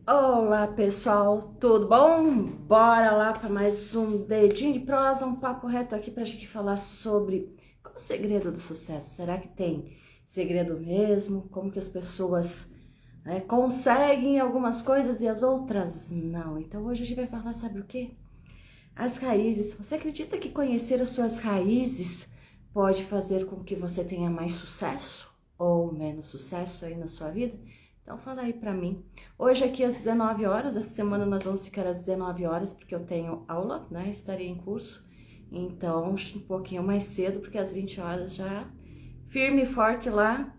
Olá pessoal, tudo bom? Bora lá para mais um dedinho de prosa, um papo reto aqui para a gente falar sobre qual o segredo do sucesso. Será que tem segredo mesmo? Como que as pessoas conseguem algumas coisas e as outras não? Então hoje a gente vai falar, sabe o quê? As raízes. Você acredita que conhecer as suas raízes pode fazer com que você tenha mais sucesso ou menos sucesso aí na sua vida? Então fala aí pra mim. Hoje aqui às 19 horas, essa semana nós vamos ficar às 19 horas porque eu tenho aula, né? Estarei em curso. Então, um pouquinho mais cedo, porque às 20 horas já firme e forte lá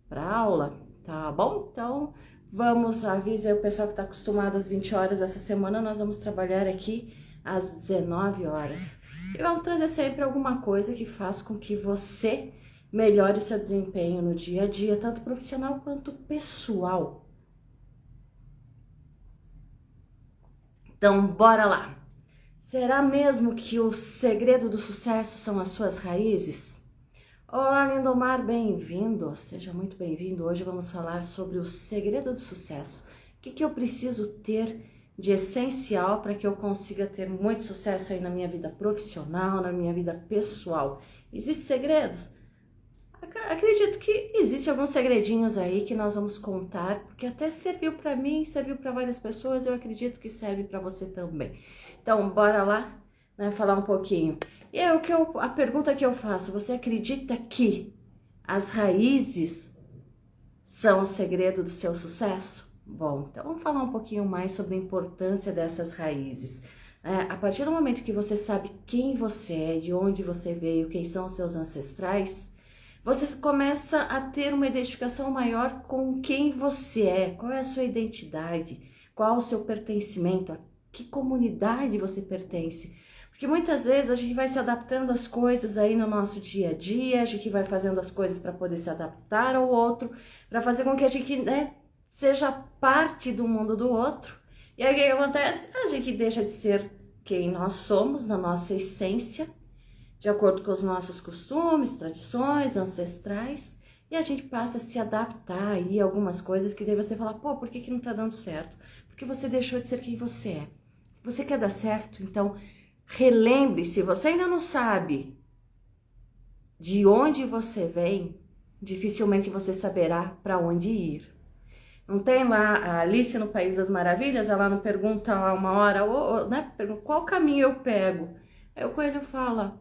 pra aula, tá bom? Então, vamos, avisa aí o pessoal que tá acostumado às 20 horas essa semana, nós vamos trabalhar aqui às 19 horas. E vamos trazer sempre alguma coisa que faz com que você melhore o seu desempenho no dia a dia, tanto profissional quanto pessoal. Então, bora lá! Será mesmo que o segredo do sucesso são as suas raízes? Olá, Lindomar, bem-vindo! Seja muito bem-vindo. Hoje vamos falar sobre o segredo do sucesso. O que eu preciso ter de essencial para que eu consiga ter muito sucesso aí na minha vida profissional, na minha vida pessoal? Existem segredos? Acredito que existe alguns segredinhos aí que nós vamos contar, porque até serviu para mim, serviu para várias pessoas, eu acredito que serve para você também. Então, bora lá, né, falar um pouquinho. E é a pergunta que eu faço, você acredita que as raízes são o segredo do seu sucesso? Bom, então vamos falar um pouquinho mais sobre a importância dessas raízes. A partir do momento que você sabe quem você é, de onde você veio, quem são os seus ancestrais, você começa a ter uma identificação maior com quem você é, qual é a sua identidade, qual o seu pertencimento, a que comunidade você pertence. Porque muitas vezes a gente vai se adaptando às coisas aí no nosso dia a dia, a gente vai fazendo as coisas para poder se adaptar ao outro, para fazer com que a gente seja parte do mundo do outro. E aí o que acontece? A gente deixa de ser quem nós somos, na nossa essência, de acordo com os nossos costumes, tradições, ancestrais, e a gente passa a se adaptar aí a algumas coisas que daí você fala, pô, por que não tá dando certo? Porque você deixou de ser quem você é. Se você quer dar certo, então relembre-se, você ainda não sabe de onde você vem, dificilmente você saberá para onde ir. Não tem lá a Alice no País das Maravilhas, ela não pergunta lá uma hora, né, qual caminho eu pego? Aí o coelho fala,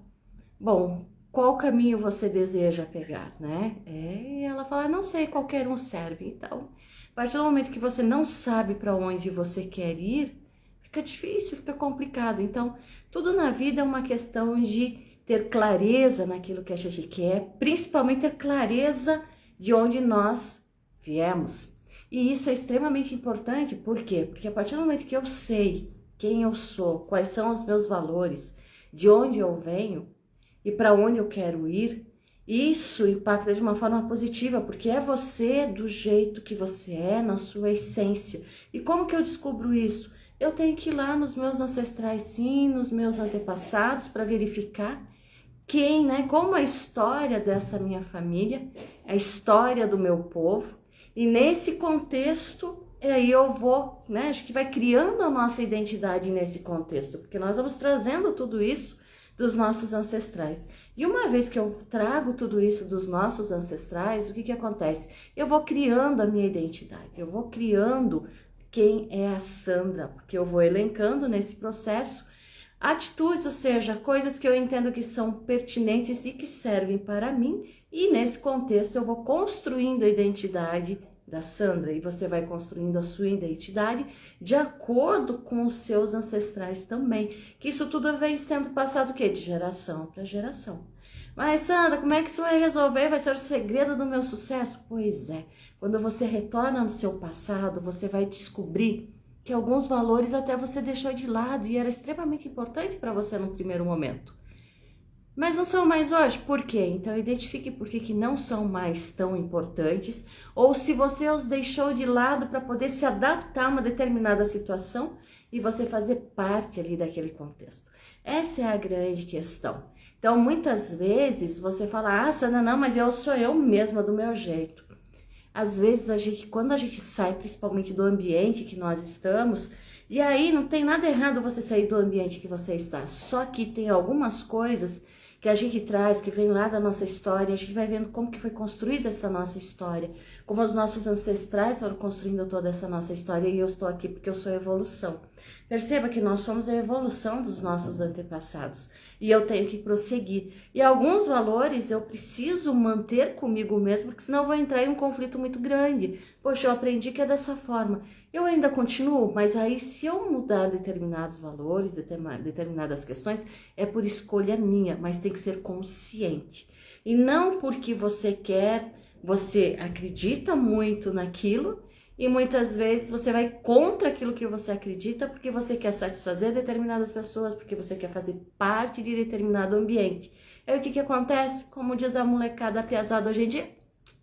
bom, qual caminho você deseja pegar, né? E ela fala, não sei, qualquer um serve. Então, a partir do momento que você não sabe para onde você quer ir, fica difícil, fica complicado. Então, tudo na vida é uma questão de ter clareza naquilo que a gente quer, principalmente ter clareza de onde nós viemos. E isso é extremamente importante, por quê? Porque a partir do momento que eu sei quem eu sou, quais são os meus valores, de onde eu venho, e para onde eu quero ir, isso impacta de uma forma positiva, porque é você do jeito que você é, na sua essência. E como que eu descubro isso? Eu tenho que ir lá nos meus ancestrais, sim, nos meus antepassados, para verificar quem, né, como a história dessa minha família, a história do meu povo, e nesse contexto, aí eu vou, né, acho que vai criando a nossa identidade nesse contexto, porque nós vamos trazendo tudo isso dos nossos ancestrais. E uma vez que eu trago tudo isso dos nossos ancestrais, o que acontece? Eu vou criando a minha identidade, eu vou criando quem é a Sandra, porque eu vou elencando nesse processo atitudes, ou seja, coisas que eu entendo que são pertinentes e que servem para mim, e nesse contexto eu vou construindo a identidade da Sandra, e você vai construindo a sua identidade de acordo com os seus ancestrais também, que isso tudo vem sendo passado o quê? De geração para geração. Mas Sandra, como é que isso vai resolver? Vai ser o segredo do meu sucesso? Pois é, quando você retorna no seu passado, você vai descobrir que alguns valores até você deixou de lado e era extremamente importante para você no primeiro momento. Mas não são mais hoje, por quê? Então identifique por que não são mais tão importantes, ou se você os deixou de lado para poder se adaptar a uma determinada situação e você fazer parte ali daquele contexto. Essa é a grande questão. Então muitas vezes você fala, Sandra, não, mas eu sou eu mesma do meu jeito. às vezes quando a gente sai principalmente do ambiente que nós estamos, e aí não tem nada errado você sair do ambiente que você está, só que tem algumas coisas que a gente traz, que vem lá da nossa história, a gente vai vendo como que foi construída essa nossa história, como os nossos ancestrais foram construindo toda essa nossa história, e eu estou aqui porque eu sou evolução. Perceba que nós somos a evolução dos nossos antepassados, e eu tenho que prosseguir. E alguns valores eu preciso manter comigo mesmo, porque senão eu vou entrar em um conflito muito grande. Poxa, eu aprendi que é dessa forma. Eu ainda continuo, mas aí se eu mudar determinados valores, determinadas questões, é por escolha minha, mas tem que ser consciente. E não porque você quer, você acredita muito naquilo, e muitas vezes você vai contra aquilo que você acredita porque você quer satisfazer determinadas pessoas, porque você quer fazer parte de determinado ambiente. Aí o que acontece? Como diz a molecada piazada hoje em dia,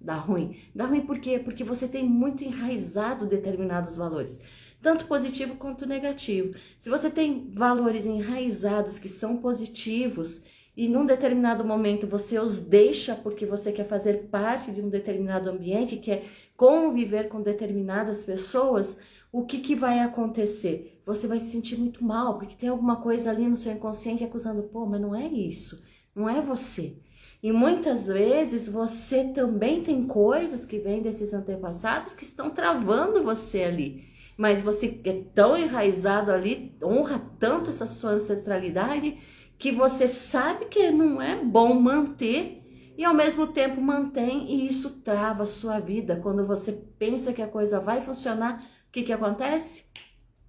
dá ruim. Dá ruim por quê? Porque você tem muito enraizado determinados valores, tanto positivo quanto negativo. Se você tem valores enraizados que são positivos, e num determinado momento você os deixa porque você quer fazer parte de um determinado ambiente, quer conviver com determinadas pessoas, o que vai acontecer? Você vai se sentir muito mal, porque tem alguma coisa ali no seu inconsciente acusando, pô, mas não é isso, não é você. E muitas vezes você também tem coisas que vêm desses antepassados que estão travando você ali. Mas você é tão enraizado ali, honra tanto essa sua ancestralidade, que você sabe que não é bom manter e ao mesmo tempo mantém, e isso trava a sua vida. Quando você pensa que a coisa vai funcionar, o que acontece?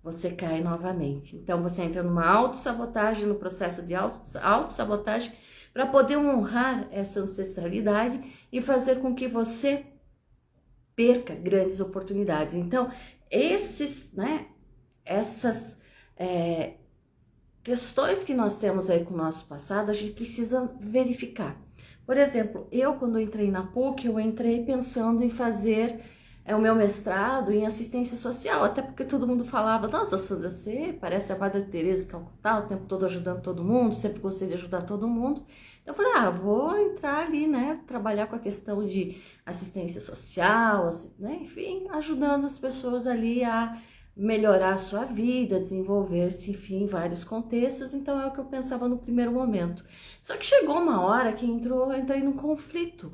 Você cai novamente. Então você entra numa autossabotagem, no processo de autossabotagem, para poder honrar essa ancestralidade e fazer com que você perca grandes oportunidades. Então, essas questões que nós temos aí com o nosso passado, a gente precisa verificar. Por exemplo, eu quando entrei na PUC, eu entrei pensando em fazer o meu mestrado em assistência social, até porque todo mundo falava, nossa, Sandra, você parece a Madre Teresa de Calcutá, o tempo todo ajudando todo mundo, sempre gostei de ajudar todo mundo. Eu falei, vou entrar ali, né, trabalhar com a questão de assistência social, né, enfim, ajudando as pessoas ali a melhorar a sua vida, desenvolver-se, enfim, em vários contextos. Então é o que eu pensava no primeiro momento. Só que chegou uma hora que eu entrei num conflito,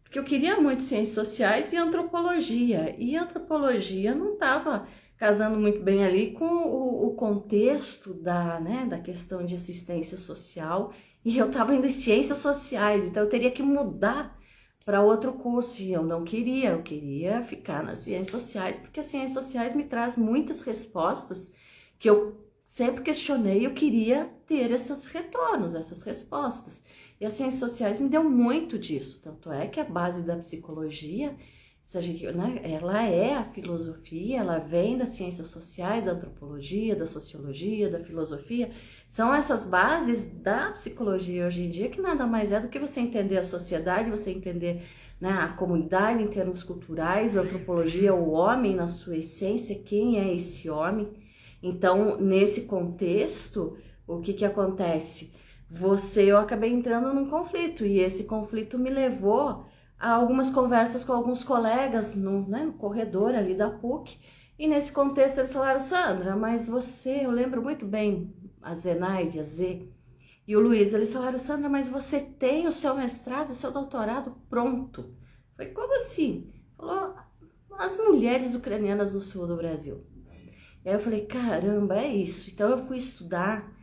porque eu queria muito ciências sociais e antropologia, e a antropologia não estava casando muito bem ali com o contexto da questão de assistência social, e eu estava indo em ciências sociais, então eu teria que mudar para outro curso, e eu não queria, eu queria ficar nas ciências sociais, porque as ciências sociais me traz muitas respostas que eu sempre questionei, eu queria ter esses retornos, essas respostas. E as ciências sociais me deu muito disso, tanto é que a base da psicologia, ela é a filosofia, ela vem das ciências sociais, da antropologia, da sociologia, da filosofia. São essas bases da psicologia hoje em dia, que nada mais é do que você entender a sociedade, você entender, né, a comunidade em termos culturais, a antropologia, o homem na sua essência, quem é esse homem. Então, nesse contexto, o que acontece? Eu acabei entrando num conflito, e esse conflito me levou a algumas conversas com alguns colegas no corredor ali da PUC, e nesse contexto eles falaram, Sandra, mas eu lembro muito bem a Zenaide, a Z, e o Luiz, eles falaram, Sandra, mas você tem o seu mestrado, o seu doutorado pronto. Eu falei, como assim? Falou, as mulheres ucranianas no sul do Brasil. E aí eu falei, caramba, é isso. Então eu fui estudar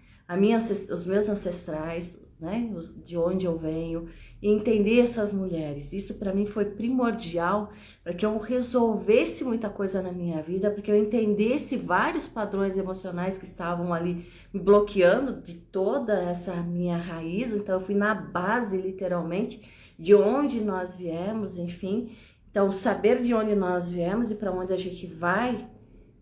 os meus ancestrais, né, de onde eu venho, e entender essas mulheres. Isso para mim foi primordial para que eu resolvesse muita coisa na minha vida, porque eu entendesse vários padrões emocionais que estavam ali me bloqueando de toda essa minha raiz. Então eu fui na base, literalmente, de onde nós viemos, enfim. Então saber de onde nós viemos e para onde a gente vai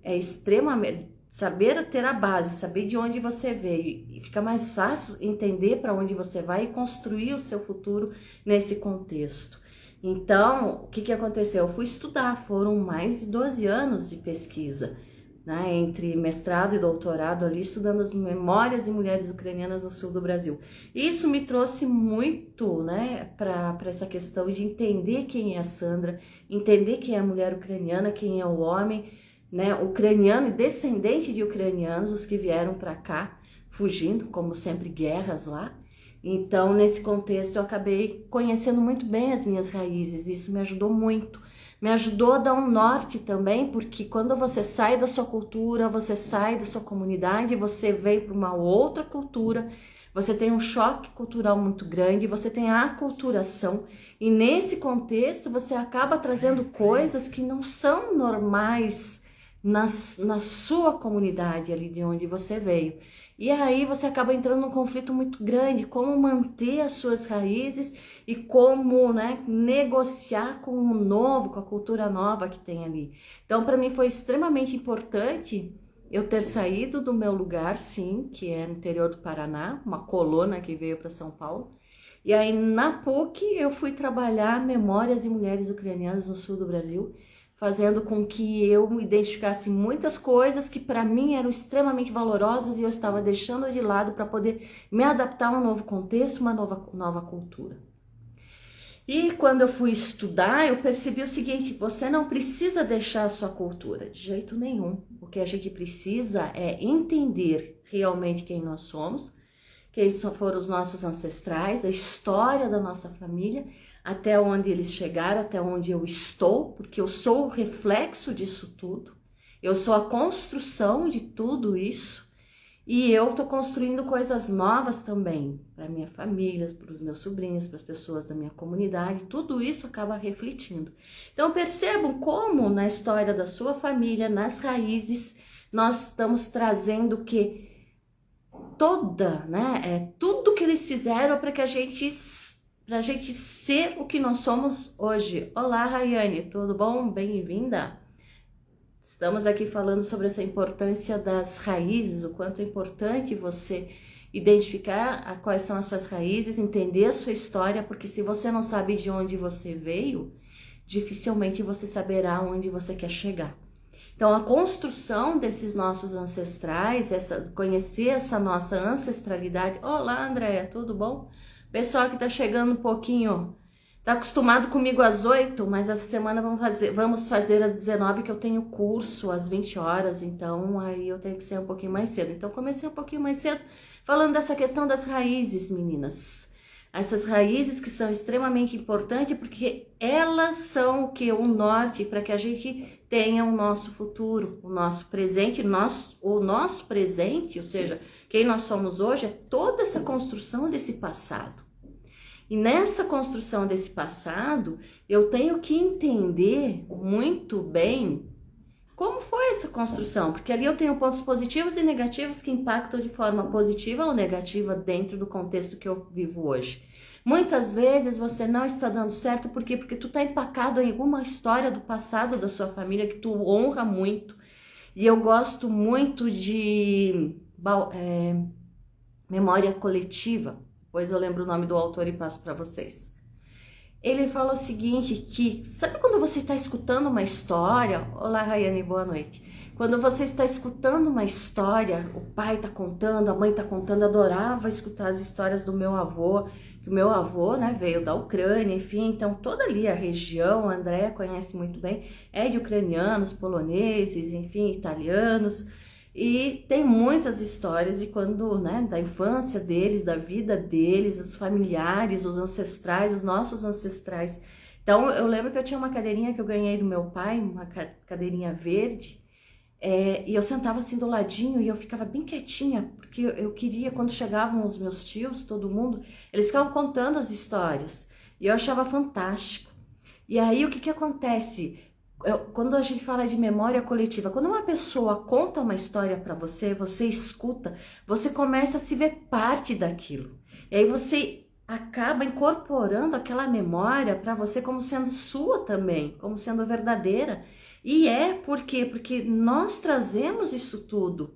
é extremamente... Saber ter a base, saber de onde você veio, e fica mais fácil entender para onde você vai e construir o seu futuro nesse contexto. Então, o que aconteceu? Eu fui estudar, foram mais de 12 anos de pesquisa, né, entre mestrado e doutorado ali, estudando as memórias de mulheres ucranianas no sul do Brasil. Isso me trouxe muito, né, para essa questão de entender quem é a Sandra, entender quem é a mulher ucraniana, quem é o homem, né, ucraniano e descendente de ucranianos, os que vieram para cá, fugindo, como sempre, guerras lá. Então, nesse contexto, eu acabei conhecendo muito bem as minhas raízes, isso me ajudou muito. Me ajudou a dar um norte também, porque quando você sai da sua cultura, você sai da sua comunidade, você vem para uma outra cultura, você tem um choque cultural muito grande, você tem a aculturação, e nesse contexto você acaba trazendo coisas que não são normais na sua comunidade ali de onde você veio. E aí você acaba entrando num conflito muito grande, como manter as suas raízes e como, né, negociar com o novo, com a cultura nova que tem ali. Então, para mim foi extremamente importante eu ter saído do meu lugar, sim, que é no interior do Paraná, uma colona que veio para São Paulo. E aí na PUC eu fui trabalhar Memórias de Mulheres Ucranianas no sul do Brasil, fazendo com que eu me identificasse muitas coisas que para mim eram extremamente valorosas e eu estava deixando de lado para poder me adaptar a um novo contexto, uma nova cultura. E quando eu fui estudar, eu percebi o seguinte: você não precisa deixar a sua cultura, de jeito nenhum. O que a gente precisa é entender realmente quem nós somos, quem foram os nossos ancestrais, a história da nossa família, até onde eles chegaram, até onde eu estou, porque eu sou o reflexo disso tudo, eu sou a construção de tudo isso, e eu estou construindo coisas novas também, para minha família, para os meus sobrinhos, para as pessoas da minha comunidade, tudo isso acaba refletindo. Então percebam como na história da sua família, nas raízes, nós estamos trazendo o que? Tudo que eles fizeram para que a gente ser o que nós somos hoje. Olá, Rayane, tudo bom? Bem-vinda. Estamos aqui falando sobre essa importância das raízes, o quanto é importante você identificar quais são as suas raízes, entender a sua história, porque se você não sabe de onde você veio, dificilmente você saberá onde você quer chegar. Então, a construção desses nossos ancestrais, conhecer essa nossa ancestralidade. Olá, Andréia, tudo bom? Pessoal que tá chegando um pouquinho, tá acostumado comigo às 8, mas essa semana vamos fazer às 19, que eu tenho curso às 20 horas, então aí eu tenho que ser um pouquinho mais cedo. Então, comecei um pouquinho mais cedo falando dessa questão das raízes, meninas. Essas raízes que são extremamente importantes, porque elas são o norte para que a gente tenha o nosso futuro, o nosso presente, o nosso presente, ou seja, quem nós somos hoje, é toda essa construção desse passado. E nessa construção desse passado, eu tenho que entender muito bem como foi essa construção, porque ali eu tenho pontos positivos e negativos que impactam de forma positiva ou negativa dentro do contexto que eu vivo hoje. Muitas vezes você não está dando certo, por quê? Porque tu está empacado em alguma história do passado da sua família que tu honra muito. E eu gosto muito de memória coletiva, pois eu lembro o nome do autor e passo para vocês. Ele fala o seguinte, que sabe quando você está escutando uma história? Olá, Rayane, boa noite. Quando você está escutando uma história, o pai está contando, a mãe está contando, eu adorava escutar as histórias do meu avô, que o meu avô, né, veio da Ucrânia, enfim, então toda ali a região, a Andréa conhece muito bem, é de ucranianos, poloneses, enfim, italianos, e tem muitas histórias de quando, né, da infância deles, da vida deles, os familiares, os ancestrais, os nossos ancestrais. Então, eu lembro que eu tinha uma cadeirinha que eu ganhei do meu pai, uma cadeirinha verde, e eu sentava assim do ladinho e eu ficava bem quietinha, porque eu queria, quando chegavam os meus tios, todo mundo, eles ficavam contando as histórias, e eu achava fantástico. E aí, o que acontece? Quando a gente fala de memória coletiva, quando uma pessoa conta uma história para você, você escuta, você começa a se ver parte daquilo. E aí você acaba incorporando aquela memória para você como sendo sua também, como sendo verdadeira. E por quê? Porque nós trazemos isso tudo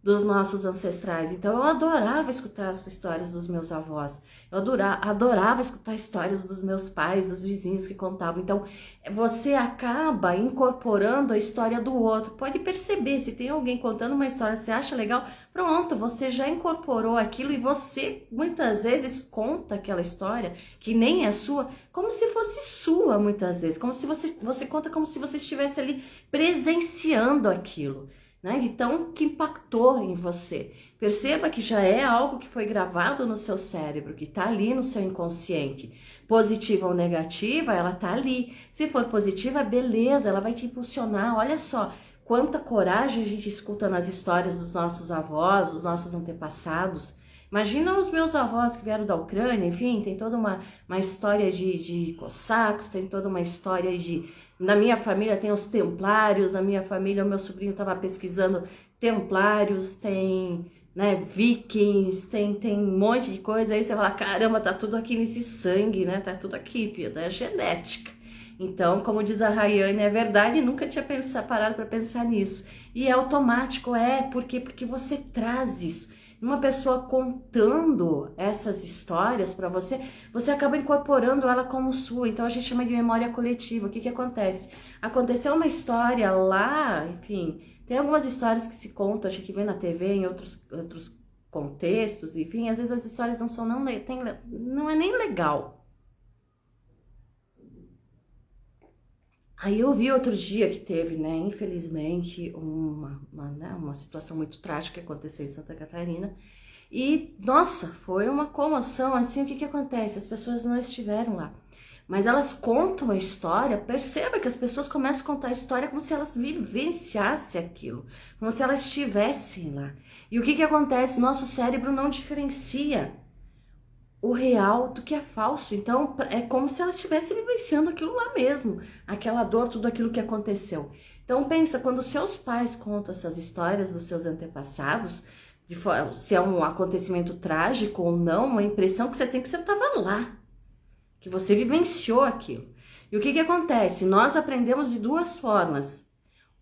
dos nossos ancestrais. Então eu adorava escutar as histórias dos meus avós, eu adorava escutar histórias dos meus pais, dos vizinhos que contavam. Então você acaba incorporando a história do outro. Pode perceber, se tem alguém contando uma história que você acha legal, pronto, você já incorporou aquilo e você muitas vezes conta aquela história que nem é sua, como se fosse sua muitas vezes, como se você conta como se você estivesse ali presenciando aquilo, né? De tão que impactou em você. Perceba que já é algo que foi gravado no seu cérebro, que está ali no seu inconsciente. Positiva ou negativa, ela está ali. Se for positiva, beleza, ela vai te impulsionar. Olha só quanta coragem a gente escuta nas histórias dos nossos avós, dos nossos antepassados. Imagina os meus avós que vieram da Ucrânia, enfim, tem toda uma história de cossacos, tem toda uma história de... Na minha família tem os templários, na minha família o meu sobrinho estava pesquisando templários, tem, né, vikings, tem um monte de coisa. Aí você fala, caramba, tá tudo aqui nesse sangue, né, tá tudo aqui, filho, é genética. Então, como diz a Rayane, é verdade, nunca tinha parado para pensar nisso. E é automático, porque você traz isso. Uma pessoa contando essas histórias para você, você acaba incorporando ela como sua. Então a gente chama de memória coletiva. O que acontece? Aconteceu uma história lá, enfim, tem algumas histórias que se contam, acho que vem na TV, em outros contextos, enfim, às vezes as histórias não são, não é nem legal. Aí eu vi outro dia que teve, né, infelizmente, uma situação muito trágica que aconteceu em Santa Catarina. E, nossa, foi uma comoção, assim, o que acontece? As pessoas não estiveram lá, mas elas contam a história. Perceba que as pessoas começam a contar a história como se elas vivenciassem aquilo, como se elas estivessem lá. E o que acontece? Nosso cérebro não diferencia o real do que é falso. Então é como se ela estivesse vivenciando aquilo lá mesmo, aquela dor, tudo aquilo que aconteceu. Então pensa, quando seus pais contam essas histórias dos seus antepassados, se é um acontecimento trágico ou não, uma impressão que você tem que você estava lá, que você vivenciou aquilo. E o que acontece? Nós aprendemos de duas formas,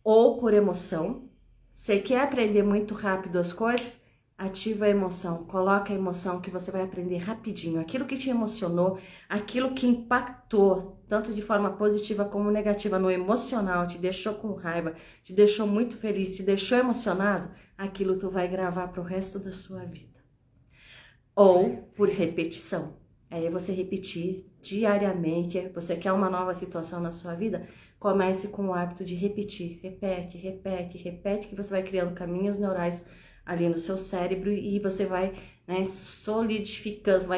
ou por emoção. Você quer aprender muito rápido as coisas? Ativa a emoção, coloca a emoção que você vai aprender rapidinho. Aquilo que te emocionou, aquilo que impactou, tanto de forma positiva como negativa no emocional, te deixou com raiva, te deixou muito feliz, te deixou emocionado, aquilo tu vai gravar pro resto da sua vida. Ou por repetição. Aí você repetir diariamente. Você quer uma nova situação na sua vida? Comece com o hábito de repetir. Repete, que você vai criando caminhos neurais ali no seu cérebro e você vai, né, solidificando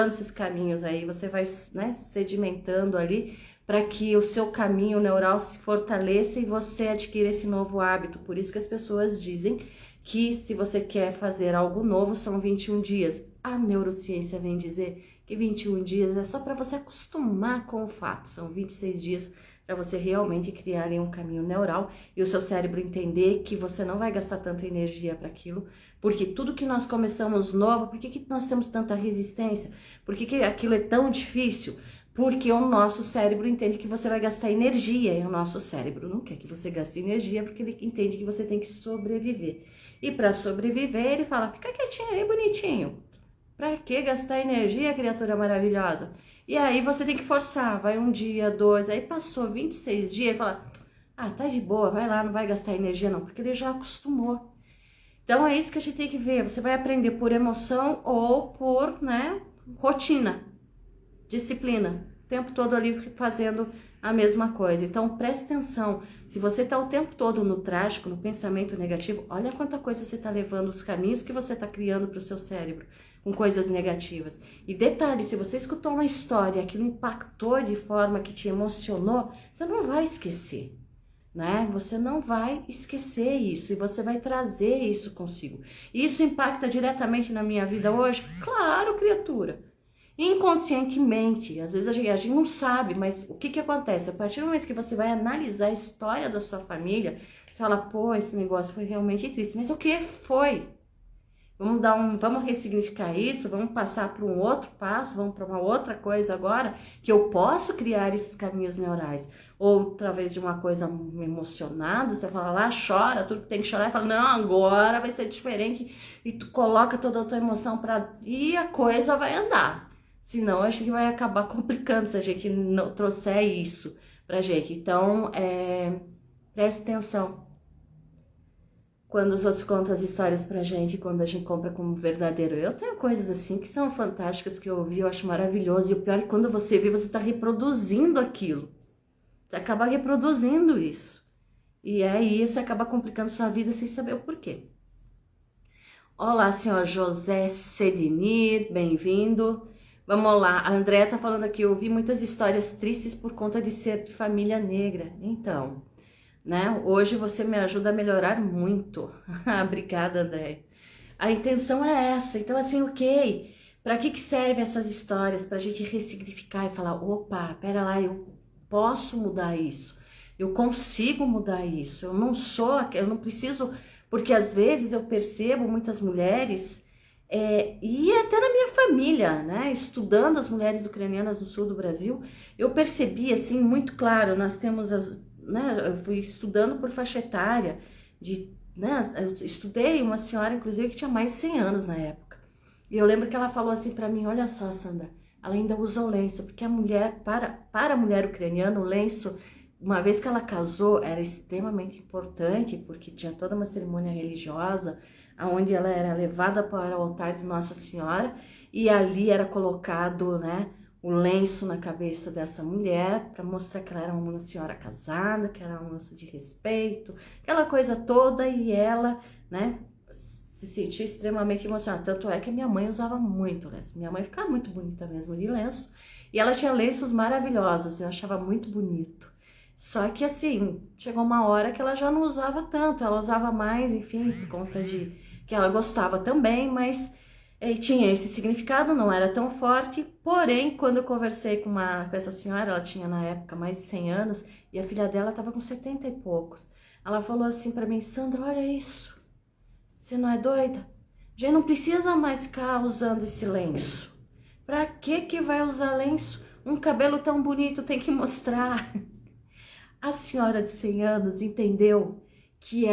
esses caminhos aí, você vai, né, sedimentando ali para que o seu caminho neural se fortaleça e você adquira esse novo hábito. Por isso que as pessoas dizem que se você quer fazer algo novo, são 21 dias. A neurociência vem dizer que 21 dias é só para você acostumar com o fato, são 26 dias para você realmente criar um caminho neural e o seu cérebro entender que você não vai gastar tanta energia para aquilo, porque tudo que nós começamos novo, por que nós temos tanta resistência? Por que aquilo é tão difícil? Porque o nosso cérebro entende que você vai gastar energia e o nosso cérebro não quer que você gaste energia porque ele entende que você tem que sobreviver. E para sobreviver ele fala, fica quietinho aí, bonitinho. Para que gastar energia, criatura maravilhosa? E aí você tem que forçar, vai um dia, dois, aí passou 26 dias, ele fala, tá de boa, vai lá, não vai gastar energia não, porque ele já acostumou. Então é isso que a gente tem que ver, você vai aprender por emoção ou por, né, rotina, disciplina, o tempo todo ali fazendo a mesma coisa. Então preste atenção, se você tá o tempo todo no trágico, no pensamento negativo, olha quanta coisa você tá levando, os caminhos que você tá criando para o seu cérebro, com coisas negativas. E detalhe, se você escutou uma história, aquilo impactou de forma que te emocionou, você não vai esquecer, né? Você não vai esquecer isso e você vai trazer isso consigo. Isso impacta diretamente na minha vida hoje? Claro, criatura. Inconscientemente, às vezes a gente não sabe, mas o que acontece? A partir do momento que você vai analisar a história da sua família, você fala, pô, esse negócio foi realmente triste, mas o que foi? Vamos ressignificar isso, vamos passar para um outro passo, vamos para uma outra coisa agora, que eu posso criar esses caminhos neurais. Ou através de uma coisa emocionada, você fala lá, chora, tudo que tem que chorar, e fala, não, agora vai ser diferente, e tu coloca toda a tua emoção e a coisa vai andar. Senão, acho que vai acabar complicando se a gente não trouxer isso pra gente. Então, preste atenção quando os outros contam as histórias pra gente, quando a gente compra como verdadeiro. Eu tenho coisas assim que são fantásticas, que eu ouvi, eu acho maravilhoso. E o pior é que quando você vê, você tá reproduzindo aquilo. Você acaba reproduzindo isso. E aí você acaba complicando sua vida sem saber o porquê. Olá, senhor José Sedinir, bem-vindo. Vamos lá, a Andréa tá falando aqui, eu ouvi muitas histórias tristes por conta de ser de família negra. Então, né, hoje você me ajuda a melhorar muito. Obrigada, Andréa. A intenção é essa, então assim, ok, para que servem essas histórias? Pra gente ressignificar e falar, opa, pera lá, eu posso mudar isso, eu consigo mudar isso, eu não preciso, porque às vezes eu percebo muitas mulheres, e até na minha família, né, estudando as mulheres ucranianas no sul do Brasil, eu percebi assim, muito claro, nós temos eu fui estudando por faixa etária, né, eu estudei uma senhora, inclusive, que tinha mais de 100 anos na época, e eu lembro que ela falou assim pra mim, olha só, Sandra, ela ainda usa o lenço, porque a mulher, para a mulher ucraniana, o lenço, uma vez que ela casou, era extremamente importante, porque tinha toda uma cerimônia religiosa, onde ela era levada para o altar de Nossa Senhora, e ali era colocado, né, o lenço na cabeça dessa mulher, para mostrar que ela era uma senhora casada, que era uma moça de respeito, aquela coisa toda, e ela, né, se sentia extremamente emocionada. Tanto é que minha mãe usava muito lenço. Minha mãe ficava muito bonita mesmo de lenço. E ela tinha lenços maravilhosos, eu achava muito bonito. Só que assim, chegou uma hora que ela já não usava tanto, ela usava mais, enfim, por conta de que ela gostava também, mas tinha esse significado, não era tão forte. Porém, quando eu conversei com essa senhora, ela tinha na época mais de 100 anos, e a filha dela estava com 70 e poucos. Ela falou assim para mim, Sandra, olha isso. Você não é doida? Já não precisa mais ficar usando esse lenço. Pra que vai usar lenço? Um cabelo tão bonito tem que mostrar. A senhora de 100 anos entendeu que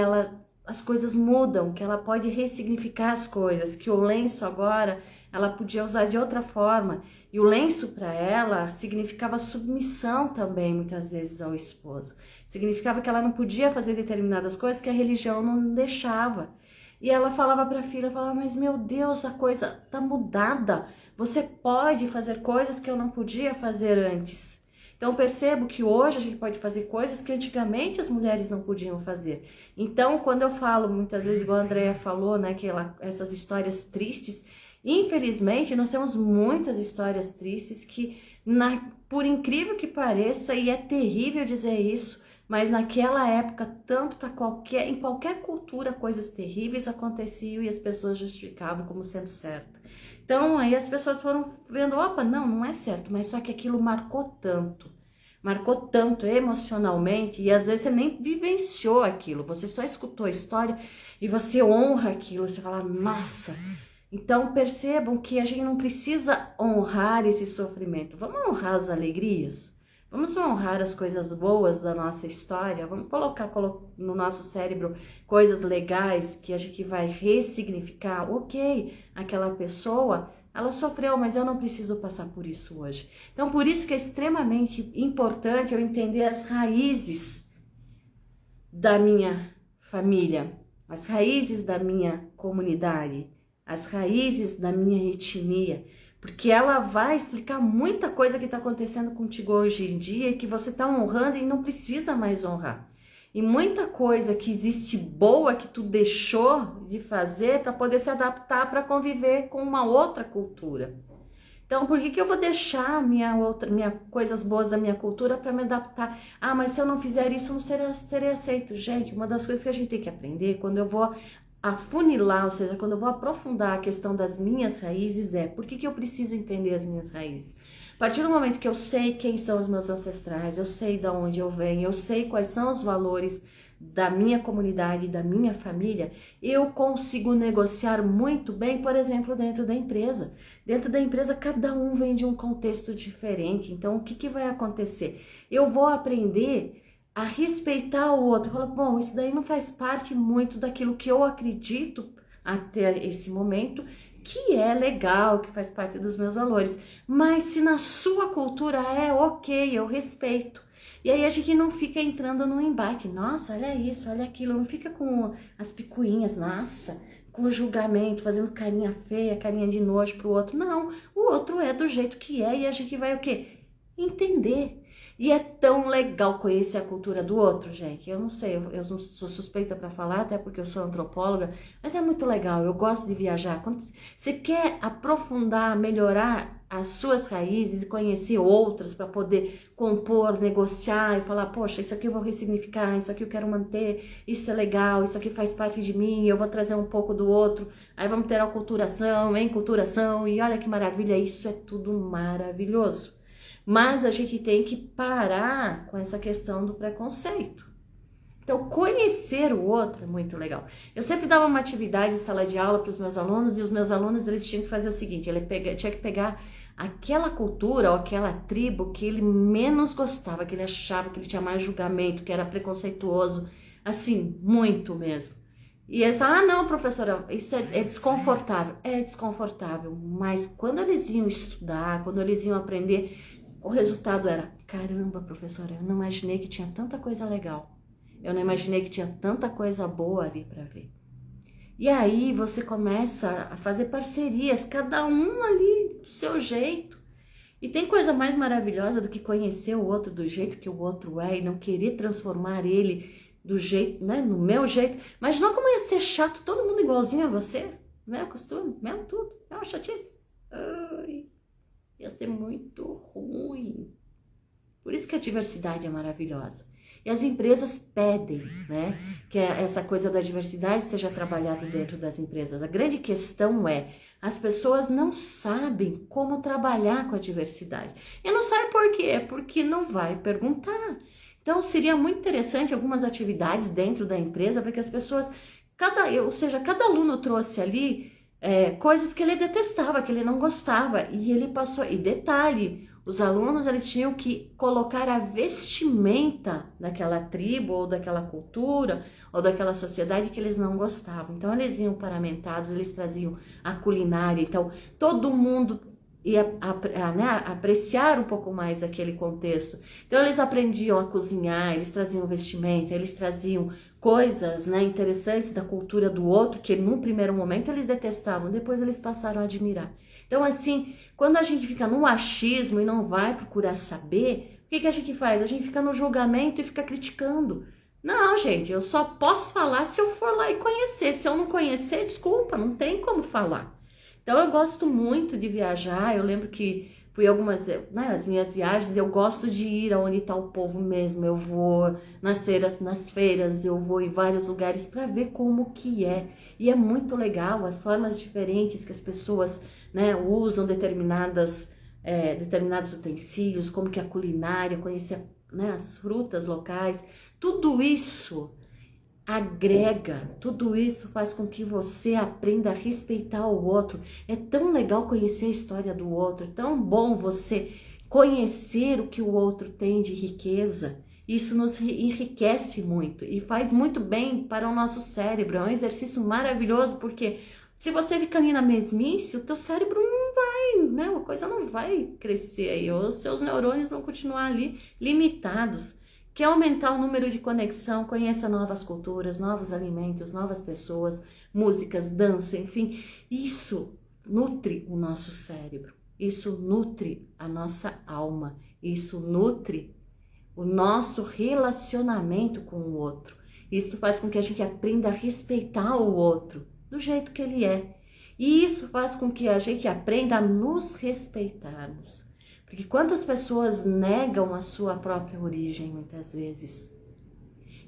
as coisas mudam, que ela pode ressignificar as coisas, que o lenço agora ela podia usar de outra forma. E o lenço para ela significava submissão também, muitas vezes, ao esposo. Significava que ela não podia fazer determinadas coisas que a religião não deixava. E ela falava para a filha, mas meu Deus, a coisa tá mudada. Você pode fazer coisas que eu não podia fazer antes. Então percebo que hoje a gente pode fazer coisas que antigamente as mulheres não podiam fazer. Então quando eu falo, muitas vezes, igual a Andréa falou, né, que essas histórias tristes, infelizmente nós temos muitas histórias tristes que, por incrível que pareça, e é terrível dizer isso, mas naquela época, tanto em qualquer cultura, coisas terríveis aconteciam e as pessoas justificavam como sendo certo. Então, aí as pessoas foram vendo, opa, não é certo, mas só que aquilo marcou tanto emocionalmente, e às vezes você nem vivenciou aquilo, você só escutou a história e você honra aquilo, você fala, nossa. Então, percebam que a gente não precisa honrar esse sofrimento, vamos honrar as alegrias. Vamos honrar as coisas boas da nossa história, vamos colocar no nosso cérebro coisas legais que a gente vai ressignificar. Ok, aquela pessoa, ela sofreu, mas eu não preciso passar por isso hoje. Então, por isso que é extremamente importante eu entender as raízes da minha família, as raízes da minha comunidade, as raízes da minha etnia, porque ela vai explicar muita coisa que está acontecendo contigo hoje em dia e que você está honrando e não precisa mais honrar. E muita coisa que existe boa que tu deixou de fazer para poder se adaptar para conviver com uma outra cultura. Então, por que eu vou deixar coisas boas da minha cultura para me adaptar? Ah, mas se eu não fizer isso, não serei aceito. Gente, uma das coisas que a gente tem que aprender quando eu vou afunilar, ou seja, quando eu vou aprofundar a questão das minhas raízes, por que eu preciso entender as minhas raízes? A partir do momento que eu sei quem são os meus ancestrais, eu sei de onde eu venho, eu sei quais são os valores da minha comunidade, da minha família, eu consigo negociar muito bem, por exemplo, dentro da empresa. Dentro da empresa, cada um vem de um contexto diferente. Então, o que vai acontecer? Eu vou aprender a respeitar o outro. Falo, bom, isso daí não faz parte muito daquilo que eu acredito até esse momento, que é legal, que faz parte dos meus valores. Mas se na sua cultura é ok, eu respeito. E aí a gente não fica entrando no embate. Nossa, olha isso, olha aquilo. Não fica com as picuinhas, nossa, com o julgamento, fazendo carinha feia, carinha de nojo pro outro. Não, o outro é do jeito que é e a gente vai o quê? Entender. E é tão legal conhecer a cultura do outro, gente. Eu não sei, eu não sou suspeita para falar, até porque eu sou antropóloga, mas é muito legal, eu gosto de viajar. Quando você quer aprofundar, melhorar as suas raízes e conhecer outras para poder compor, negociar e falar, poxa, isso aqui eu vou ressignificar, isso aqui eu quero manter, isso é legal, isso aqui faz parte de mim, eu vou trazer um pouco do outro, aí vamos ter a aculturação, enculturação, e olha que maravilha, isso é tudo maravilhoso. Mas a gente tem que parar com essa questão do preconceito. Então, conhecer o outro é muito legal. Eu sempre dava uma atividade em sala de aula para os meus alunos, e os meus alunos eles tinham que fazer o seguinte, tinha que pegar aquela cultura ou aquela tribo que ele menos gostava, que ele achava que ele tinha mais julgamento, que era preconceituoso, assim, muito mesmo. E eles falaram, ah, não, professora, isso é desconfortável. É desconfortável, mas quando eles iam estudar, quando eles iam aprender, o resultado era, caramba, professora, eu não imaginei que tinha tanta coisa legal. Eu não imaginei que tinha tanta coisa boa ali para ver. E aí você começa a fazer parcerias, cada um ali do seu jeito. E tem coisa mais maravilhosa do que conhecer o outro do jeito que o outro é e não querer transformar ele do jeito, né, no meu jeito. Mas não como ia ser chato, todo mundo igualzinho a você, mesmo costume, mesmo tudo, é uma chatice. Ai, ia ser muito ruim. Por isso que a diversidade é maravilhosa. E as empresas pedem, né, que essa coisa da diversidade seja trabalhada dentro das empresas. A grande questão é, as pessoas não sabem como trabalhar com a diversidade. E não sabe por quê? É porque não vai perguntar. Então, seria muito interessante algumas atividades dentro da empresa para que as pessoas, cada aluno trouxe ali coisas que ele detestava, que ele não gostava, e ele passou, e detalhe, os alunos eles tinham que colocar a vestimenta daquela tribo, ou daquela cultura, ou daquela sociedade que eles não gostavam. Então eles iam paramentados, eles traziam a culinária, então todo mundo ia né, apreciar um pouco mais aquele contexto. Então eles aprendiam a cozinhar, eles traziam vestimenta, eles traziam coisas, né, interessantes da cultura do outro, que no primeiro momento eles detestavam, depois eles passaram a admirar. Então assim, quando a gente fica no achismo e não vai procurar saber, o que a gente faz? A gente fica no julgamento e fica criticando. Não, gente, eu só posso falar se eu for lá e conhecer. Se eu não conhecer, desculpa, não tem como falar. Então eu gosto muito de viajar, eu lembro que fui algumas, né, as minhas viagens, eu gosto de ir aonde está o povo mesmo, eu vou nas feiras, eu vou em vários lugares para ver como que é. E é muito legal as formas diferentes que as pessoas, né, usam determinados utensílios, como que a culinária, conhecer, né, as frutas locais, tudo isso agrega, tudo isso faz com que você aprenda a respeitar o outro. É tão legal conhecer a história do outro, é tão bom você conhecer o que o outro tem de riqueza. Isso nos enriquece muito e faz muito bem para o nosso cérebro. É um exercício maravilhoso, porque se você ficar ali na mesmice, o teu cérebro não vai, né? A coisa não vai crescer aí, os seus neurônios vão continuar ali limitados. Quer aumentar o número de conexão, conheça novas culturas, novos alimentos, novas pessoas, músicas, dança, enfim. Isso nutre o nosso cérebro, isso nutre a nossa alma, isso nutre o nosso relacionamento com o outro. Isso faz com que a gente aprenda a respeitar o outro do jeito que ele é. E isso faz com que a gente aprenda a nos respeitarmos. Porque quantas pessoas negam a sua própria origem, muitas vezes.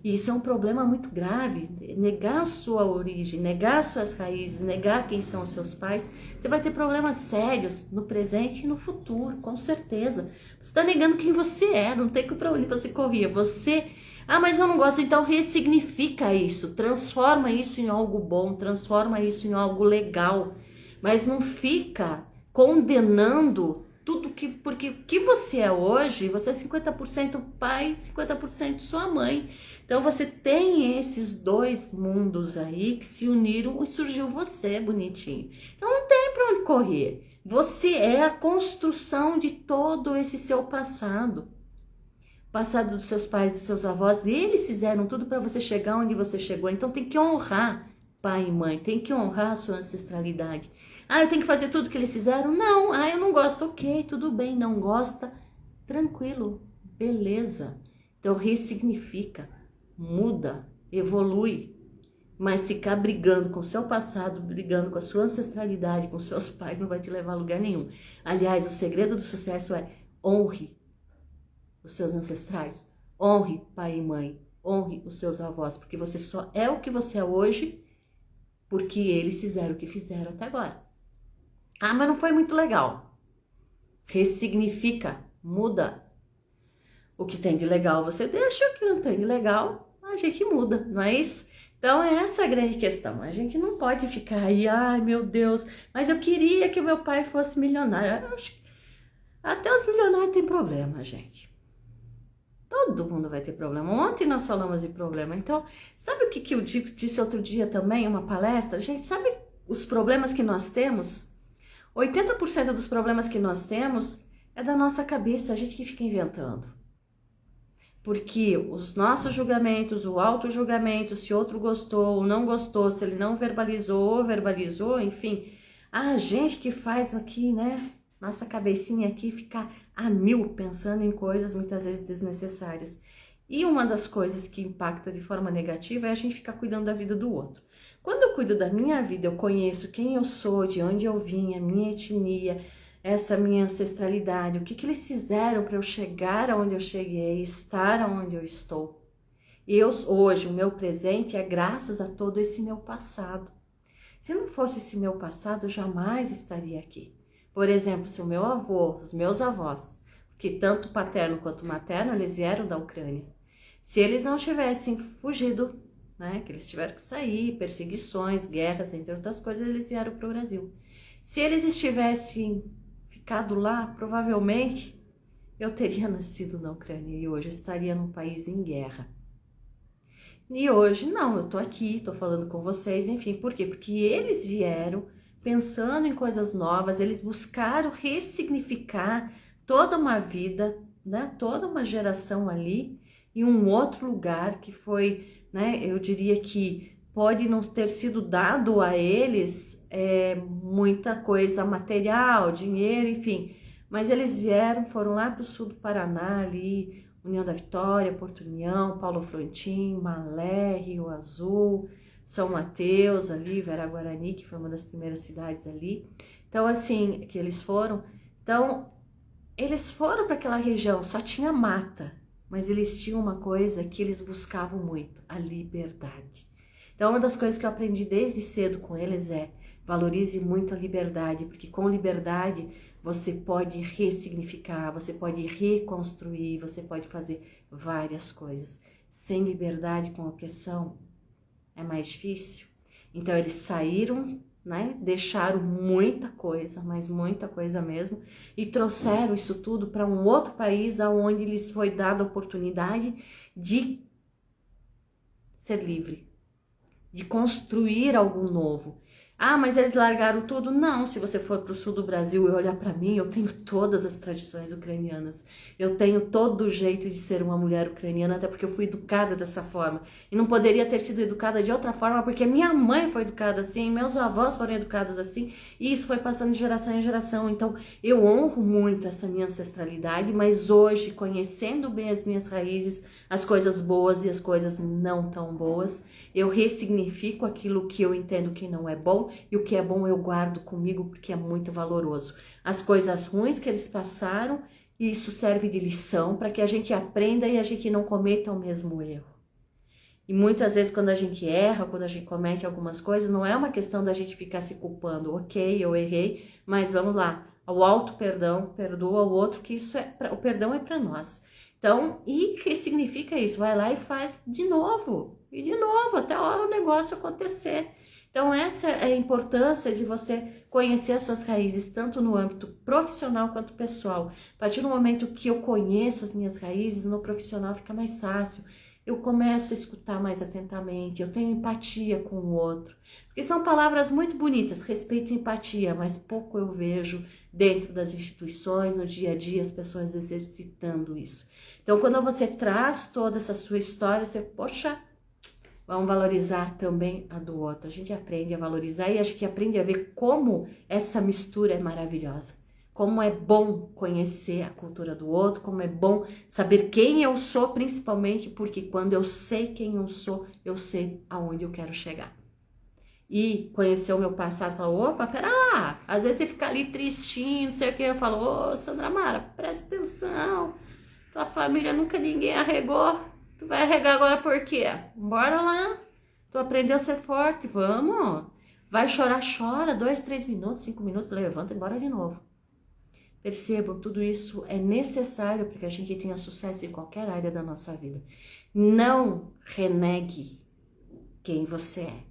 E isso é um problema muito grave, negar a sua origem, negar as suas raízes, negar quem são os seus pais. Você vai ter problemas sérios no presente e no futuro, com certeza. Você está negando quem você é, não tem para onde você corria. Você Ah, mas eu não gosto, então ressignifica isso, transforma isso em algo bom, transforma isso em algo legal, mas não fica condenando tudo que, porque o que você é hoje, você é 50% pai, 50% sua mãe. Então você tem esses dois mundos aí que se uniram e surgiu você bonitinho. Então não tem para onde correr. Você é a construção de todo esse seu passado. Passado dos seus pais, dos seus avós, eles fizeram tudo para você chegar onde você chegou. Então tem que honrar pai e mãe, tem que honrar a sua ancestralidade. Ah, eu tenho que fazer tudo que eles fizeram? Não. Ah, eu não gosto. Ok, tudo bem, não gosta. Tranquilo, beleza. Então ressignifica, muda, evolui. Mas ficar brigando com o seu passado, brigando com a sua ancestralidade, com seus pais, não vai te levar a lugar nenhum. Aliás, o segredo do sucesso é honre os seus ancestrais, honre pai e mãe, honre os seus avós, porque você só é o que você é hoje porque eles fizeram o que fizeram até agora. Ah, mas não foi muito legal. Ressignifica, muda. O que tem de legal você deixa, o que não tem de legal a gente muda, não é isso? Então é essa a grande questão. A gente não pode ficar aí, ai meu Deus, mas eu queria que o meu pai fosse milionário. Eu acho que até os milionários têm problema, gente. Todo mundo vai ter problema. Ontem nós falamos de problema. Então, sabe o que eu disse outro dia também, em uma palestra? Gente, sabe os problemas que nós temos? 80% dos problemas que nós temos é da nossa cabeça, a gente que fica inventando. Porque os nossos julgamentos, o auto-julgamento, se outro gostou ou não gostou, se ele não verbalizou ou verbalizou, enfim, a gente que faz aqui, né? Nossa cabecinha aqui fica a mil pensando em coisas muitas vezes desnecessárias. E uma das coisas que impacta de forma negativa é a gente ficar cuidando da vida do outro. Quando eu cuido da minha vida, eu conheço quem eu sou, de onde eu vim, a minha etnia, essa minha ancestralidade, o que eles fizeram para eu chegar aonde eu cheguei, estar aonde eu estou. Eu, hoje, o meu presente é graças a todo esse meu passado. Se não fosse esse meu passado, eu jamais estaria aqui. Por exemplo, se o meu avô, os meus avós, que tanto paterno quanto materno, eles vieram da Ucrânia. Se eles não tivessem fugido, né, que eles tiveram que sair, perseguições, guerras, entre outras coisas, eles vieram para o Brasil. Se eles estivessem ficado lá, provavelmente eu teria nascido na Ucrânia e hoje eu estaria num país em guerra. E hoje não, eu tô aqui, tô falando com vocês, enfim, por quê? Porque eles vieram pensando em coisas novas, eles buscaram ressignificar toda uma vida, né, toda uma geração ali em um outro lugar que foi, né, eu diria que pode não ter sido dado a eles muita coisa material, dinheiro, enfim, mas eles vieram, foram lá para o sul do Paraná, ali, União da Vitória, Porto União, Paulo Frontin, Malé, Rio Azul, São Mateus, ali, Veraguarani, que foi uma das primeiras cidades ali. Então, assim, que eles foram. Então, eles foram para aquela região, só tinha mata, mas eles tinham uma coisa que eles buscavam muito, a liberdade. Então, uma das coisas que eu aprendi desde cedo com eles é valorize muito a liberdade, porque com liberdade você pode ressignificar, você pode reconstruir, você pode fazer várias coisas. Sem liberdade, com opressão, é mais difícil. Então eles saíram, né? Deixaram muita coisa, mas muita coisa mesmo, e trouxeram isso tudo para um outro país aonde lhes foi dada a oportunidade de ser livre, de construir algo novo. Ah, mas eles largaram tudo? Não, se você for para o sul do Brasil e olhar para mim, eu tenho todas as tradições ucranianas. Eu tenho todo o jeito de ser uma mulher ucraniana, até porque eu fui educada dessa forma. E não poderia ter sido educada de outra forma, porque minha mãe foi educada assim, meus avós foram educados assim, e isso foi passando de geração em geração. Então, eu honro muito essa minha ancestralidade, mas hoje, conhecendo bem as minhas raízes, as coisas boas e as coisas não tão boas, eu ressignifico aquilo que eu entendo que não é bom, e o que é bom eu guardo comigo porque é muito valoroso. As coisas ruins que eles passaram, isso serve de lição para que a gente aprenda e a gente não cometa o mesmo erro. E muitas vezes quando a gente erra, quando a gente comete algumas coisas, não é uma questão da gente ficar se culpando. Ok, eu errei, mas vamos lá. O auto-perdão, perdoa o outro, que isso o perdão é para nós. Então, e que significa isso? Vai lá e faz de novo, e de novo, até o negócio acontecer. Então, essa é a importância de você conhecer as suas raízes, tanto no âmbito profissional quanto pessoal. A partir do momento que eu conheço as minhas raízes, no profissional fica mais fácil. Eu começo a escutar mais atentamente, eu tenho empatia com o outro. Porque são palavras muito bonitas, respeito e empatia, mas pouco eu vejo dentro das instituições, no dia a dia, as pessoas exercitando isso. Então, quando você traz toda essa sua história, você, poxa, vamos valorizar também a do outro. A gente aprende a valorizar e acho que aprende a ver como essa mistura é maravilhosa. Como é bom conhecer a cultura do outro, como é bom saber quem eu sou, principalmente porque quando eu sei quem eu sei aonde eu quero chegar. E conhecer o meu passado, falar, opa, pera lá, às vezes você fica ali tristinho, não sei o que, eu falo, ô Sandra Mara, presta atenção, tua família nunca ninguém arregou, tu vai arregar agora por quê? Bora lá, tu aprendeu a ser forte, vamos, vai chorar, chora, 2, 3 minutos, 5 minutos, levanta e bora de novo. Percebam, tudo isso é necessário para que a gente tenha sucesso em qualquer área da nossa vida. Não renegue quem você é.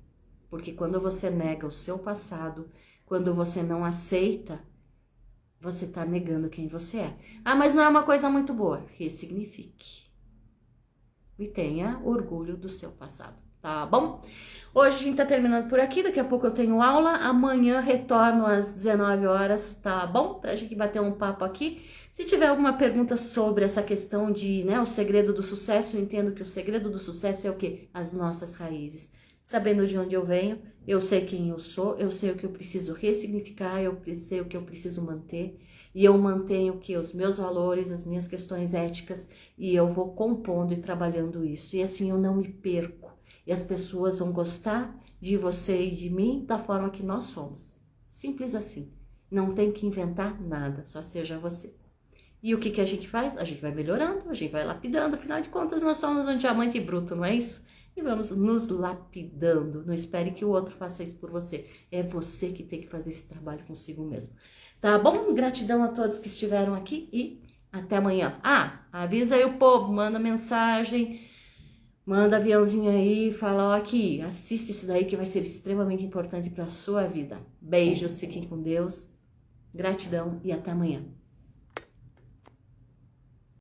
Porque quando você nega o seu passado, quando você não aceita, você está negando quem você é. Ah, mas não é uma coisa muito boa. Ressignifique. E tenha orgulho do seu passado, tá bom? Hoje a gente tá terminando por aqui, daqui a pouco eu tenho aula, amanhã retorno às 19 horas, tá bom? Pra gente bater um papo aqui. Se tiver alguma pergunta sobre essa questão de, né, o segredo do sucesso, eu entendo que o segredo do sucesso é o quê? As nossas raízes. Sabendo de onde eu venho, eu sei quem eu sou, eu sei o que eu preciso ressignificar, eu sei o que eu preciso manter, e eu mantenho o que? Os meus valores, as minhas questões éticas, e eu vou compondo e trabalhando isso. E assim eu não me perco. E as pessoas vão gostar de você e de mim da forma que nós somos. Simples assim. Não tem que inventar nada, só seja você. E o que a gente faz? A gente vai melhorando, a gente vai lapidando. Afinal de contas, nós somos um diamante bruto, não é isso? E vamos nos lapidando. Não espere que o outro faça isso por você. É você que tem que fazer esse trabalho consigo mesmo. Tá bom? Gratidão a todos que estiveram aqui e até amanhã. Ah, avisa aí o povo, manda mensagem, manda aviãozinho aí, fala, ó, aqui, assiste isso daí que vai ser extremamente importante para a sua vida. Beijos, fiquem com Deus, gratidão e até amanhã.